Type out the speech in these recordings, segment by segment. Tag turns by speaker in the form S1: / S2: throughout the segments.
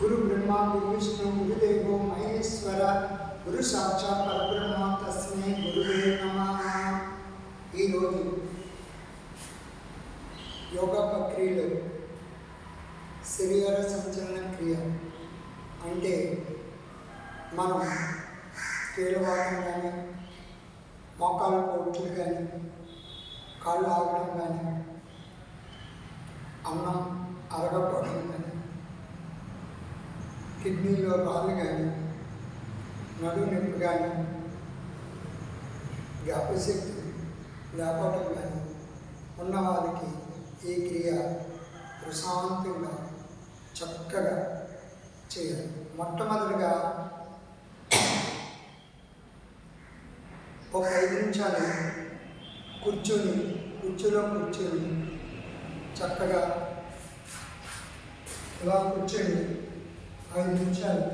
S1: गुरु ब्रह्मा गुरु विष्णु गुरुदेवो महेश्वर गुरु साक्षात् परब्रह्म तस्मै गुरुवे नमः। ఈ రోజు యోగా ప్రక్రియలో శరీర సంచలన క్రియ అంటే మనం కీలవాటం కానీ మోకాళ్ళ పోట్లు కానీ కాళ్ళు ఆగడం కానీ అన్నం అరగపోవడం కానీ కిడ్నీలో రాళ్ళు కానీ నడుము నొప్పి కానీ జ్ఞాపశక్తి లేకపోవడం కానీ ఉన్నవారికి ఈ క్రియ ప్రశాంతంగా చక్కగా చేయాలి. మొట్టమొదటిగా ఒక 5 నిమిషాలు కుర్చీలో కూర్చొని చక్కగా ఇలా కూర్చొని 5 నిమిషాలు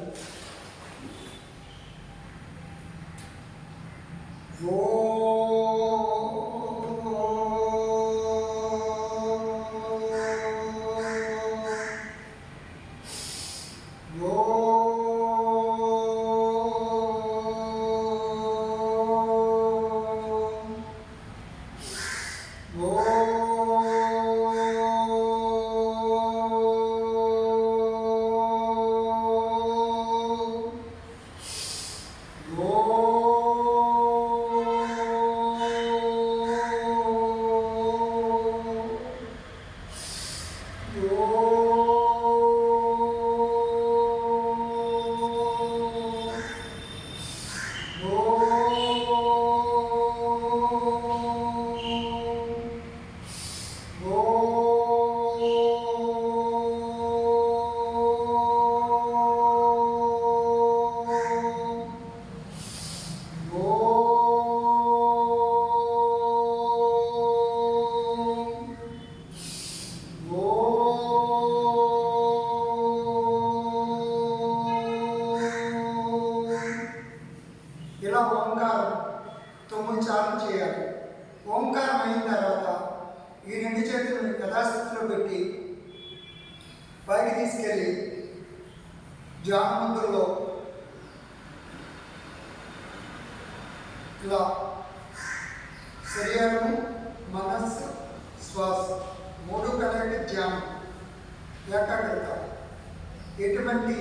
S1: ఇలా ఓంకారం 9 సార్లు చేయాలి. ఓంకారం అయిన తర్వాత ఈ 2 చేతులను యథాస్థితిలో పెట్టి పైకి తీసుకెళ్ళి ధ్యాన ముద్రలో ఇలా శరీరము మనస్సు శ్వాస 3 కలిగి ధ్యానం ఏకాగ్రత, ఎటువంటి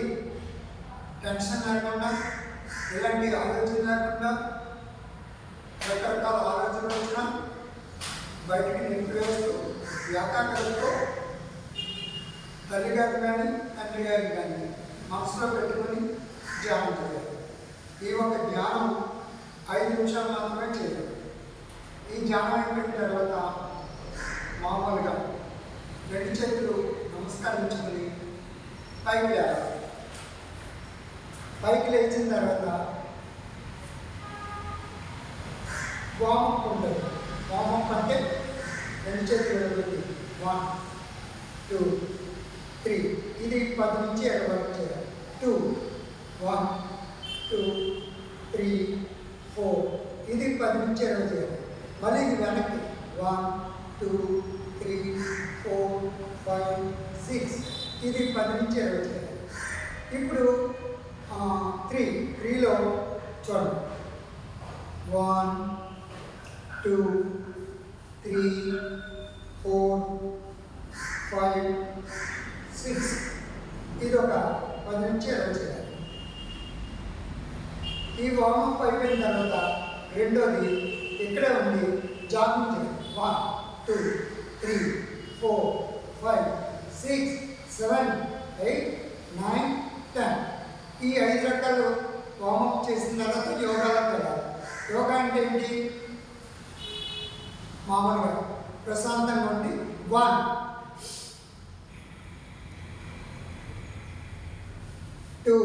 S1: టెన్షన్ లేకుండా, ఎలాంటి ఆలోచన లేకుండా, రకరకాల ఆలోచనలు వచ్చినా బయటికి నింపివేస్తూ ఏకాగ్రతతో తల్లి గారు కానీ తండ్రి గారు కానీ మనసులో పెట్టుకొని ధ్యానం చేయాలి. ఈ ఒక ధ్యానం 5 నిమిషాలు మాత్రమే చేయాలి. ఈ ధ్యానం అయిపోయిన తర్వాత మామూలుగా 2 చేతులు నమస్కరించుకొని పైకి లేవాలి. పైకి లేచిన తర్వాత వామప్ ఉంటుంది. వామప్ అంటే 2 చేతులు పెట్టి 1 2 3 ఇది 10 నుంచి 20 వరకు చేయాలి. 2 1 2 3 4 ఇది 10 నుంచి 20 చేయాలి. మళ్ళీ ఇది వెనక్కి 1 2 3 4 5 6 ఇది 10 నుంచి 20 చేయాలి. ఇప్పుడు 3లో చూడండి 1 2 3 4 5 6 ఇది ఒక 10 నుంచి 20 చేయాలి. ఈ వామప్ అయిపోయిన తర్వాత రెండోది ఇక్కడే ఉంది జాగింగ్ చేయాలి. 1 2 3 4 5 6 7 8 9 10 ఈ 5 రకాలు వామప్ చేసిన తర్వాత యోగాలకు వెళ్ళాలి. యోగా అంటే ఏంటి? మామూలుగా ప్రశాంతంగా ఉండి 1 2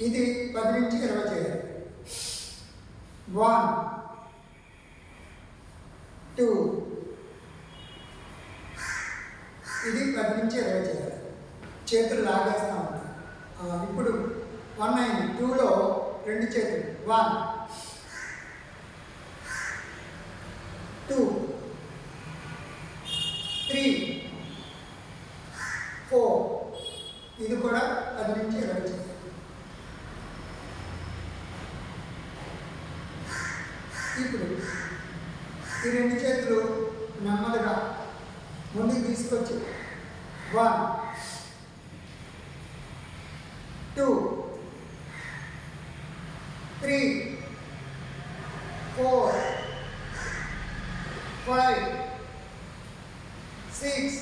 S1: ఇది 10 నుంచి 20 చేయాలి. 1 2 ఇది 10 నుంచి 20 చేయాలి. చేతులు లాగేస్తూ ఉంటాయి. ఇప్పుడు 1 అయింది. 2లో 2 చేతులు 1 2 3 ఇప్పుడు ఈ రెండు చేతులు నెమ్మదిగా ముందుకు తీసుకొచ్చి 1 2 3 4 5 6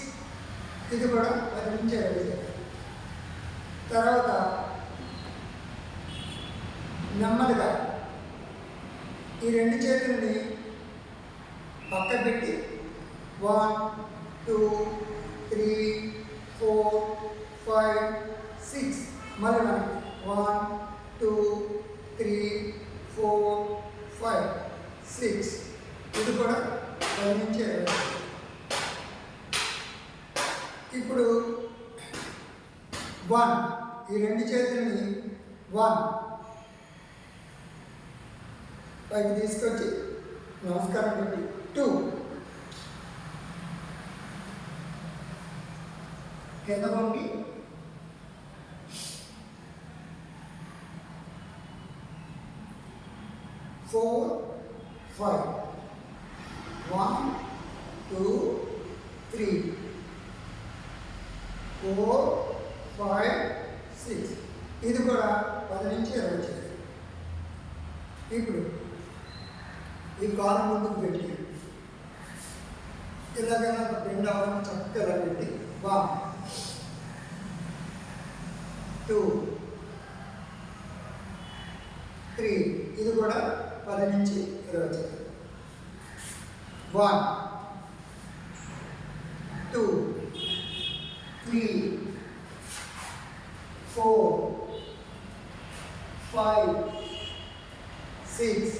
S1: ఇది కూడా 10 నుంచి 20 తర్వాత నెమ్మదిగా ఈ రెండు చేతుల్ని పక్క పెట్టి 1 2 3 4 5 6 మళ్ళీ 1 2 3 4 5 6 ఇది కూడా 10 నుంచి 20. ఇప్పుడు 1 ఈ రెండు చేతుల్ని 1 పైకి తీసుకొచ్చి నమస్కారం పెట్టి 2 కింద వంగి 4 5 1 2 3 4 5 6 ఇది కూడా 10 నుంచి 20 చేయాలి. ఇప్పుడు ఈ కాలు ముందుకు పెట్టి ఇలాగైనా ఒక బెండ్ అవ్వడం చక్కగా పెట్టి 1 2 3 ఇది కూడా 10 నుంచి 20 చేయాలి. 1 2 3 4 5 6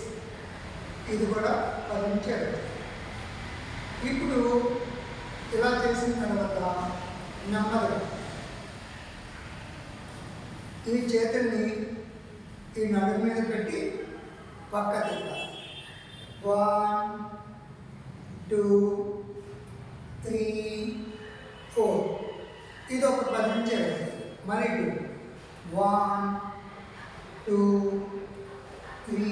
S1: ఇది కూడా 10 నుంచి 20. ఇప్పుడు ఇలా చేసిన తర్వాత నెమ్మదిగా ఈ చేతుల్ని ఈ నడుము మీద పెట్టి పక్క తిప్పాలి. 1 2 3 4 ఇది ఒక 10 నుంచి 20. మరి 1 2 3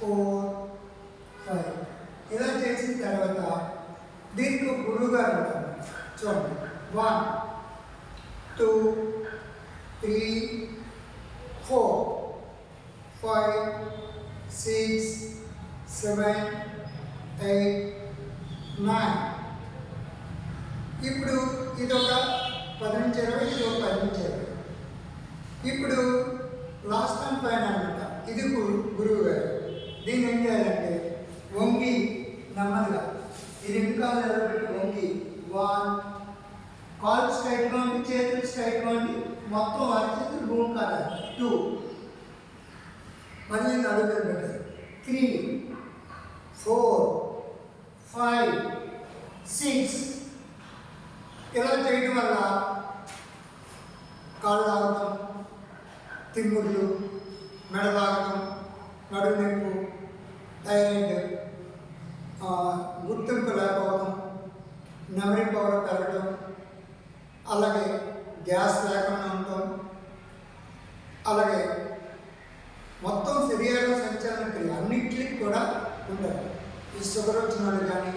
S1: 4 5 ఇలా చేసిన తర్వాత దీనికి గురువు గారు ఉంటారు. చూడండి 1 2 3 4 5 6 7 8 9 ఇప్పుడు ఇదొక 10 నుంచి 20 ఇది ఒక 10 నుంచి 20. ఇప్పుడు లాస్ట్ అండ్ ఫైనల్ అనమాట. ఇది గురువు గారు. దీన్ని ఏం చేయాలంటే వంగి నెమ్మదిగా ఈ రెండు కాళ్ళు నిలబెట్టి వంగి 1 కాళ్ళు స్ట్రైట్గా ఉండి చేతులు స్ట్రైట్గా ఉండి మొత్తం అరచేతులు భూమి కావాలి. 2 మళ్ళీ నడుము మీద పెట్టారు. 3 4 5 6 ఇలా చేయడం వల్ల కాళ్ళు లాగటం, తిమ్ముళ్ళు, మెడ లాగటం, నడుము నొప్పి, థైరాయిడ్, గుర్తింపు లేకపోవడం, మెమరీ పవర్ పెరగడం, అలాగే గ్యాస్ లేకుండా ఉండటం, అలాగే మొత్తం శరీర సంచలన క్రియ అన్నింటికి కూడా ఉంటారు. ఈ షుగర్ వచ్చిన వాళ్ళు కానీ,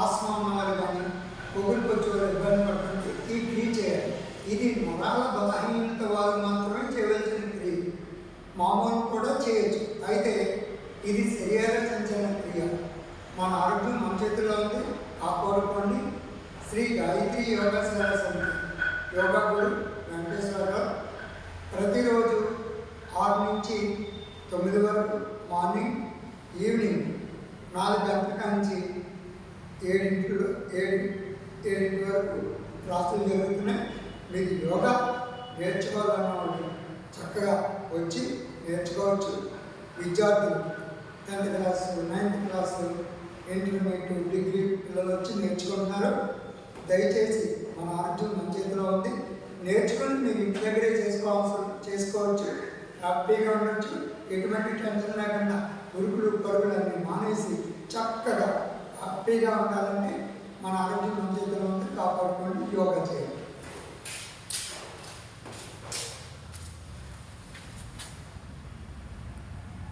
S1: ఆస్మా ఉన్న వాళ్ళు కానీ, పొగులు వచ్చే వాళ్ళు ఇబ్బంది పడుతుంది ఈ క్రియ చేయాలి. ఇది నరాల బలహీనత వాళ్ళు మాత్రమే చేయవలసిన క్రియ. మామూలు కూడా చేయొచ్చు. అయితే ఇది శరీర సంచలన క్రియ. మన ఆరోగ్యం మన చేతిలో ఉంది. కాపాడుకోండి. శ్రీ గాయత్రి యోగా సేవా సమితి యోగా గురు వెంకటేశ్వరరావు ప్రతిరోజు 6 నుంచి 9 వరకు మార్నింగ్, ఈవినింగ్ 4 గంటల నుంచి 7 వరకు క్లాసులు జరుగుతున్నాయి. మీకు యోగా నేర్చుకోవాలన్న వాళ్ళు చక్కగా వచ్చి నేర్చుకోవచ్చు. విద్యార్థులు 10th class, 9th class, intermediate, degree పిల్లలు వచ్చి నేర్చుకుంటున్నారు. దయచేసి మన ఆరోగ్యం మన చేతిలో ఉంది. నేర్చుకుని మీరు ఇంటి దగ్గరే చేసుకోవచ్చు. హ్యాపీగా ఉండొచ్చు. ఎటువంటి టెన్షన్ లేకుండా ఉరుకులు పరుగులన్నీ మానేసి చక్కగా హ్యాపీగా ఉండాలంటే మన ఆరోగ్యం మన చేతిలో ఉంది. కాపాడుకోండి. యోగా చేయండి.